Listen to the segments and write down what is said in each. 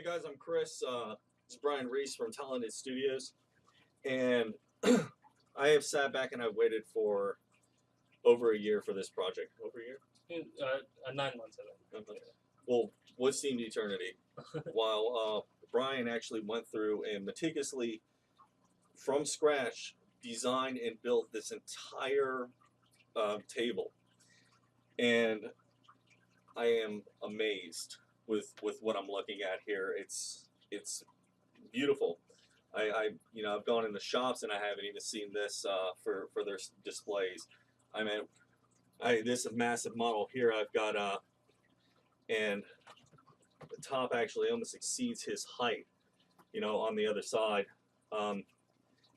guys, I'm Chris. It's Brian Reese from Talented Studios, and I have sat back and I've waited for over a year for this project. Over a year? 9 months, I think. Okay. Well, what seemed eternity, while Brian actually went through and meticulously, from scratch, designed and built this entire table, and I am amazed with what I'm looking at here. It's beautiful. I've gone in the shops and I haven't even seen this for their displays. I mean, this massive model here I've got, and the top actually almost exceeds his height. On the other side,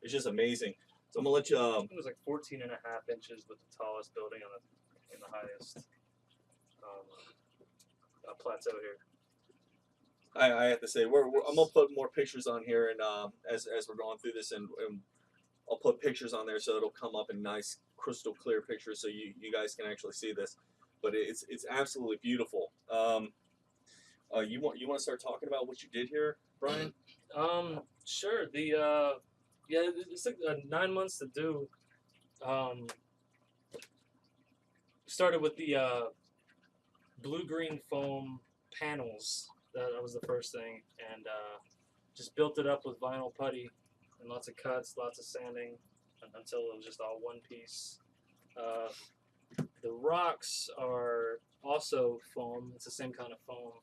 it's just amazing. So I'm gonna let you. It was like 14 and a half inches with the tallest building in the highest plateau here. I have to say, I'm gonna put more pictures on here, and as we're going through this, and I'll put pictures on there so it'll come up in nice, crystal clear pictures, so you guys can actually see this. But it's absolutely beautiful. You want to start talking about what you did here, Brian? Sure. It's like 9 months to do. Started with the blue-green foam panels. That was the first thing, and just built it up with vinyl putty and lots of cuts, lots of sanding, until it was just all one piece. The rocks are also foam. It's the same kind of foam.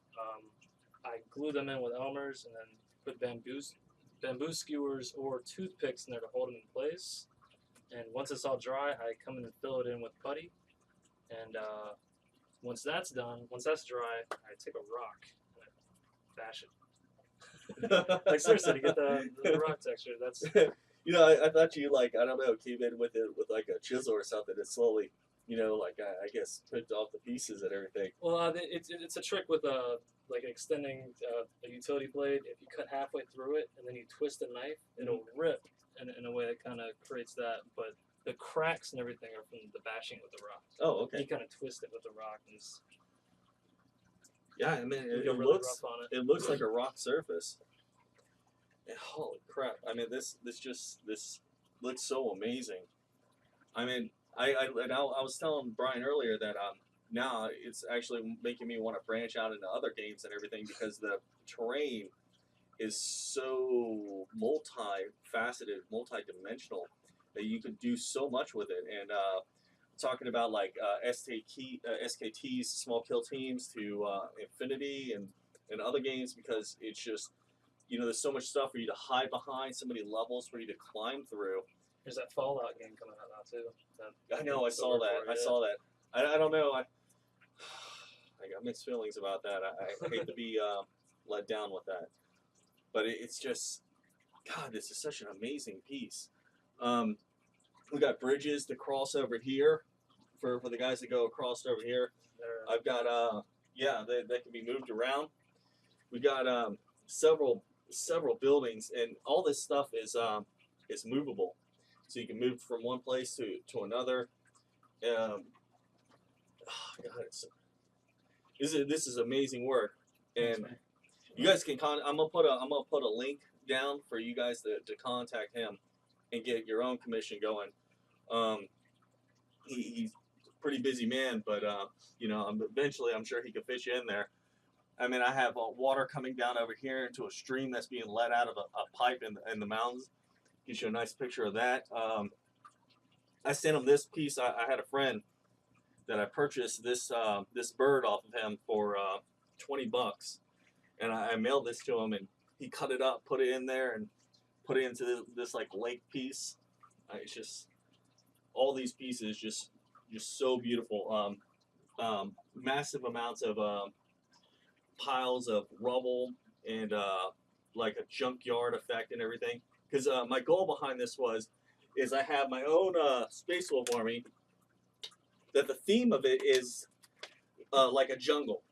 I glue them in with Elmer's and then put bamboo skewers or toothpicks in there to hold them in place. And once it's all dry, I come in and fill it in with putty. And once that's dry, I take a rock and I bash it. Like seriously, to get the rock texture. That's I thought you I don't know, came in with it with like a chisel or something and slowly, I guess picked off the pieces and everything. Well, it's a trick with like extending a utility blade. If you cut halfway through it and then you twist a knife, it'll rip in a way that kind of creates that. But the cracks and everything are from the bashing with the rock. Oh, okay. You kind of twist it with the rock. And yeah, I mean, it really looks rough on it. It looks like a rock surface. And holy crap! I mean, this looks so amazing. I mean, I was telling Brian earlier that now it's actually making me want to branch out into other games and everything because the terrain is so multi-faceted, multi-dimensional that you can do so much with it. And talking about like SKTs, small kill teams, to Infinity and other games, because it's just there's so much stuff for you to hide behind, so many levels for you to climb through. There's that Fallout game coming out now too. I know, I saw that. I saw that. I don't know. I got mixed feelings about that. I hate to be let down with that, but it's just, God, this is such an amazing piece. We got bridges to cross over here for the guys that go across over here. I've got they can be moved around. We got several buildings, and all this stuff is movable, so you can move from one place to another. God, this is amazing work, and you guys can I'm gonna put a link down for you guys to contact him and get your own commission going. He's a pretty busy man, but eventually I'm sure he can fit you in there. I mean, I have water coming down over here into a stream that's being let out of a pipe in the mountains. Gives you a nice picture of that. I sent him this piece. I had a friend that I purchased this bird off of him for $20, and I mailed this to him, and he cut it up, put it in there, and put it into this like lake piece. It's just all these pieces just so beautiful. Massive amounts of piles of rubble and like a junkyard effect and everything. Because my goal behind this is I have my own Space Wolf army. That the theme of it is like a jungle.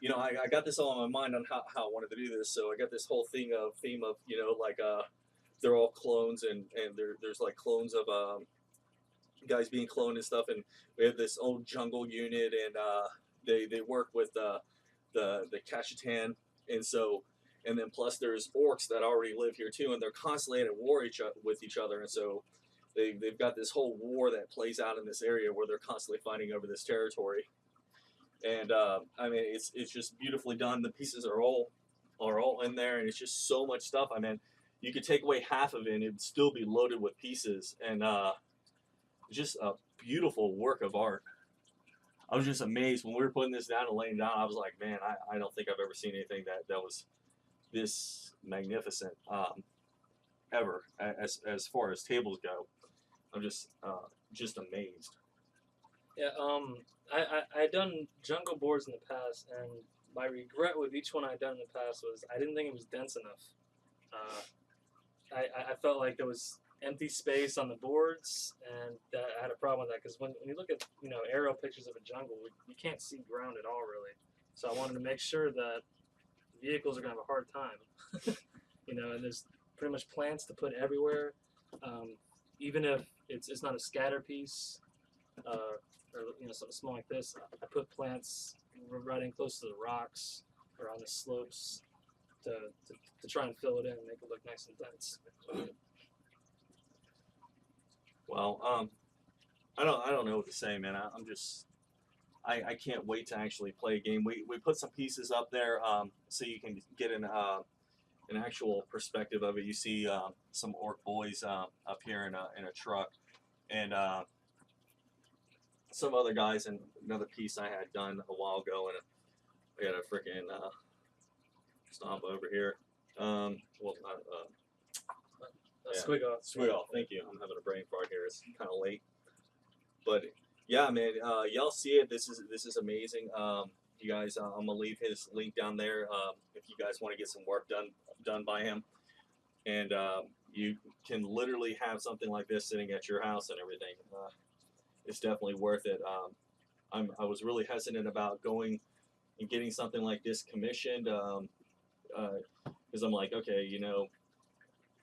I got this all in my mind on how I wanted to do this. So I got this whole theme of like they're all clones, and there's like clones of guys being cloned and stuff. And we have this old jungle unit, and they work with the Kashtan, and so and then plus there's orcs that already live here too, and they're constantly at war with each other, and so they've got this whole war that plays out in this area where they're constantly fighting over this territory. And I mean, it's just beautifully done. The pieces are all in there, and it's just so much stuff. I mean, you could take away half of it, and it'd still be loaded with pieces, and just a beautiful work of art. I was just amazed when we were putting this down and laying down. I was like, man, I don't think I've ever seen anything that was this magnificent ever. As far as tables go, I'm just amazed. Yeah, I done jungle boards in the past, and my regret with each one I'd done in the past was I didn't think it was dense enough. I felt like there was empty space on the boards, and that I had a problem with that because when you look at aerial pictures of a jungle, you can't see ground at all really. So I wanted to make sure that vehicles are gonna have a hard time, and there's pretty much plants to put everywhere, even if it's not a scatter piece. Or something small like this, I put plants right in close to the rocks or on the slopes to try and fill it in and make it look nice and dense. Well, I don't know what to say, man. I can't wait to actually play a game. We put some pieces up there so you can get an actual perspective of it. You see some orc boys up here in a truck, and some other guys in another piece I had done a while ago, and we had a freaking stomp over here. Well, not Squig off. Thank you. I'm having a brain fart here. It's kind of late, but yeah, man, y'all see it. This is amazing. You guys, I'm gonna leave his link down there if you guys want to get some work done by him, and you can literally have something like this sitting at your house and everything. It's definitely worth it. I was really hesitant about going and getting something like this commissioned because I'm like, okay,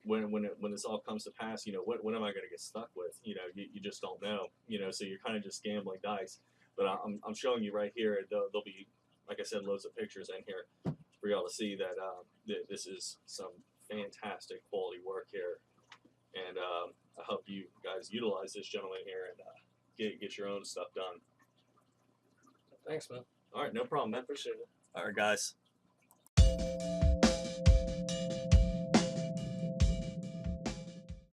when this all comes to pass, what am I going to get stuck with? You just don't know. So you're kind of just gambling dice. But I'm showing you right here. There'll be, like I said, loads of pictures in here for y'all to see that this is some fantastic quality work here. And I hope you guys utilize this gentleman here and get your own stuff done. Thanks, man. All right, no problem, man. Appreciate it. All right, guys.